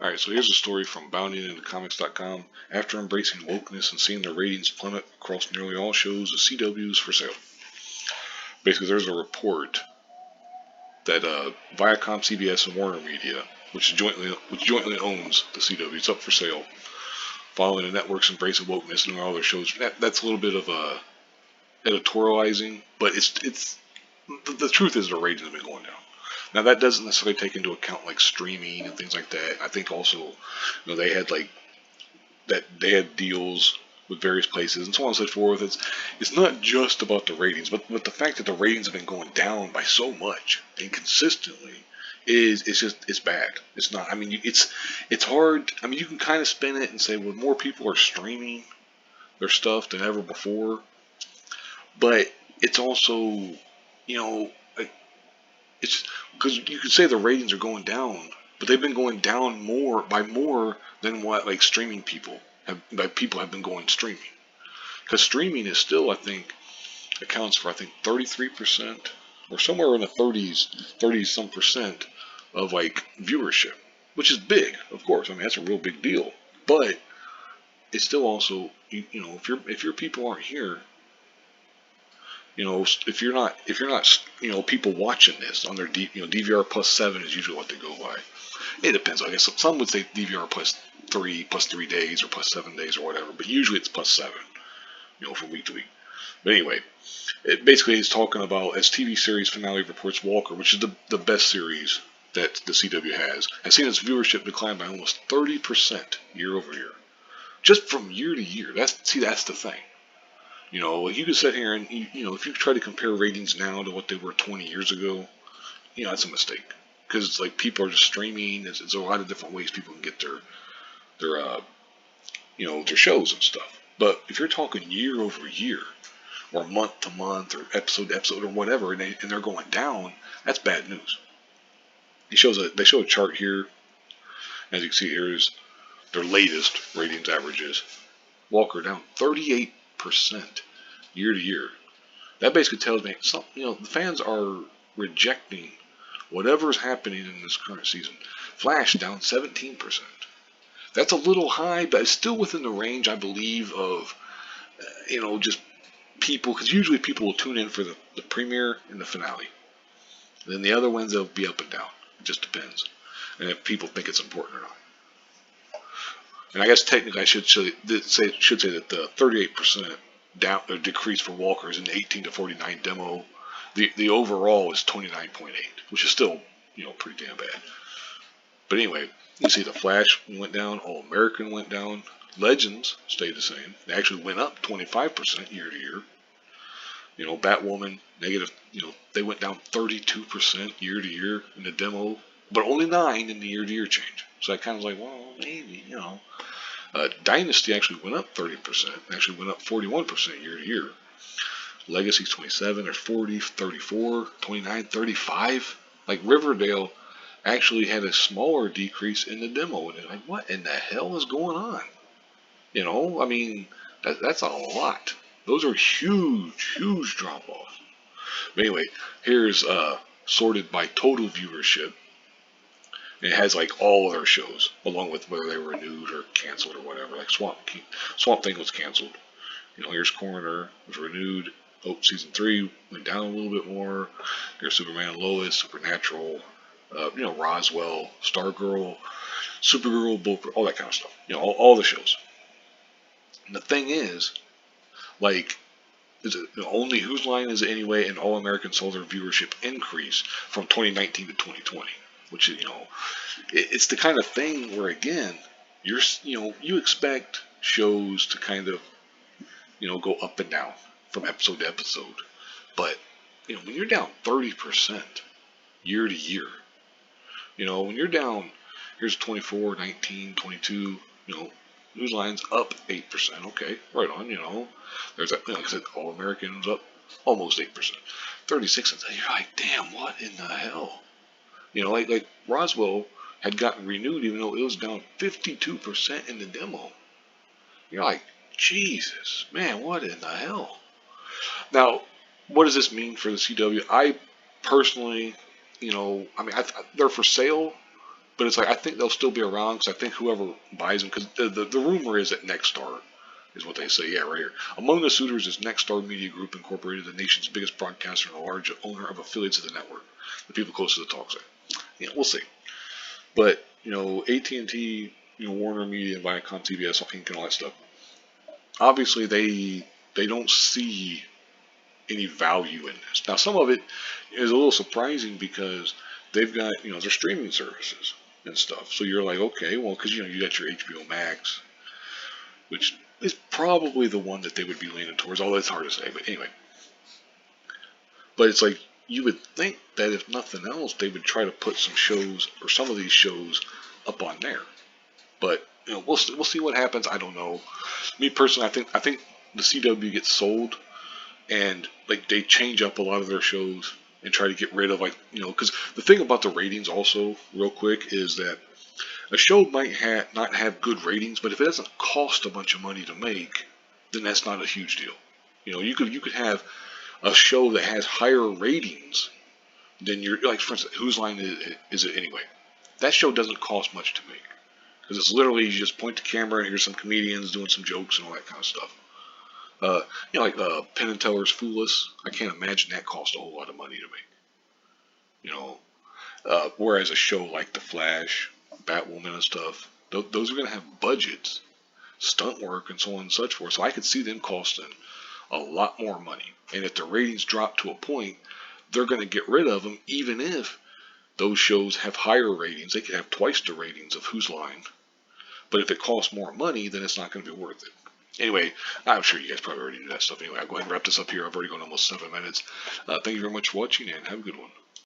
Alright, so here's a story from boundingintocomics.com. After embracing wokeness and seeing the ratings plummet across nearly all shows, the CW is for sale. Basically, there's a report that Viacom, CBS, and Warner Media, which jointly owns the CW, it's up for sale. Following the network's embrace of wokeness and all their shows, that's a little bit of editorializing, but it's the truth is the ratings have been going down. Now that doesn't necessarily take into account like streaming and things like that. I think also, they had they had deals with various places and so on and so forth. It's not just about the ratings, but the fact that the ratings have been going down by so much and consistently is it's bad. It's not. I mean, it's hard. I mean, you can kind of spin it and say, well, more people are streaming their stuff than ever before, but it's also, like, it's because you could say the ratings are going down, but they've been going down more than what like streaming people have been going streaming. Because streaming is still, I think, accounts for, I think, 33% or somewhere in the 30 some percent of like viewership, which is big, of course. I mean, that's a real big deal. But it's still also, if your people aren't here, if you're not, people watching this on their DVR plus 7 is usually what they go by. It depends. I guess some would say DVR plus 3 days or plus 7 days or whatever, but usually it's plus 7, from week to week. But anyway, it basically is talking about as TV series finale reports Walker, which is the best series that the CW has seen its viewership decline by almost 30% year over year, just from year to year. That's the thing. Like you could sit here and if you try to compare ratings now to what they were 20 years ago, that's a mistake because like people are just streaming. There's a lot of different ways people can get their shows and stuff. But if you're talking year over year, or month to month, or episode to episode, or whatever, and they're going down, that's bad news. They show a chart here, as you can see here is their latest ratings averages. Walker down 38% year to year. That basically tells me the fans are rejecting whatever's happening in this current season. Flash down 17%. That's a little high, but it's still within the range, I believe, of just people, because usually people will tune in for the premiere and the finale. And then the other ones, they'll be up and down. It just depends. And if people think it's important or not. And I guess technically I should say that the 38% down or decrease for Walker is in the 18 to 49 demo. The overall is 29.8, which is still pretty damn bad. But anyway, you see the Flash went down, All American went down, Legends stayed the same. They actually went up 25% year to year. Batwoman negative. They went down 32% year to year in the demo, but only 9 in the year to year change. So I kind of was like, well, maybe. Dynasty actually went up 30%. Actually went up 41% year to year. Legacy's 27 or 40, 34, 29, 35. Like Riverdale actually had a smaller decrease in the demo, and like, what in the hell is going on? I mean, that's a lot. Those are huge, huge drop offs. But anyway, here's sorted by total viewership. And it has like all of their shows, along with whether they were renewed or canceled or whatever. Like Swamp Thing was canceled. Here's Coroner was renewed. Hope season 3 went down a little bit more. Here's Superman and Lois, Supernatural, Roswell, Stargirl, Supergirl, Bulletproof, all that kind of stuff. All the shows. And the thing is, like, is it only Whose Line Is It Anyway and All American saw their viewership increase from 2019 to 2020, which is it's the kind of thing where again you expect shows to kind of go up and down from episode to episode, but when you're down 30% year to year, when you're down, here's 24, 19, 22, News Line's up 8%. Okay, right on. There's that. Like I said, All Americans up almost 8%. 36 cents. You're like, damn, what in the hell? Like Roswell had gotten renewed even though it was down 52% in the demo. You're like, Jesus, man, what in the hell? Now, what does this mean for the CW? I personally, they're for sale. But it's like I think they'll still be around because I think whoever buys them, because the rumor is that Nexstar is what they say. Yeah, right here. Among the suitors is Nexstar Media Group Incorporated, the nation's biggest broadcaster and a large owner of affiliates of the network. The people close to the talk say. Yeah, we'll see. But AT&T, Warner Media, Viacom, CBS, Inc., and all that stuff. Obviously, they don't see any value in this. Now, some of it is a little surprising because they've got their streaming services and stuff. So you're like, okay, well, because you got your HBO Max, which is probably the one that they would be leaning towards. Although it's hard to say, but anyway. But it's like you would think that if nothing else, they would try to put some shows or some of these shows up on there. But we'll see what happens. I don't know. Me personally, I think the CW gets sold, and like they change up a lot of their shows and try to get rid of because the thing about the ratings also real quick is that a show might not have good ratings, but if it doesn't cost a bunch of money to make, then that's not a huge deal. You could have a show that has higher ratings than your, like, for instance, Whose Line is it anyway? That show doesn't cost much to make because it's literally you just point the camera and here's some comedians doing some jokes and all that kind of stuff. Like Penn and Teller's Fool Us. I can't imagine that cost a whole lot of money to make. Whereas a show like The Flash, Batwoman, and stuff, those are going to have budgets, stunt work, and so on and such forth. So I could see them costing a lot more money. And if the ratings drop to a point, they're going to get rid of them, even if those shows have higher ratings. They could have twice the ratings of Whose Line. But if it costs more money, then it's not going to be worth it. Anyway, I'm sure you guys probably already knew that stuff. Anyway, I'll go ahead and wrap this up here. I've already gone almost 7 minutes. Thank you very much for watching, and have a good one.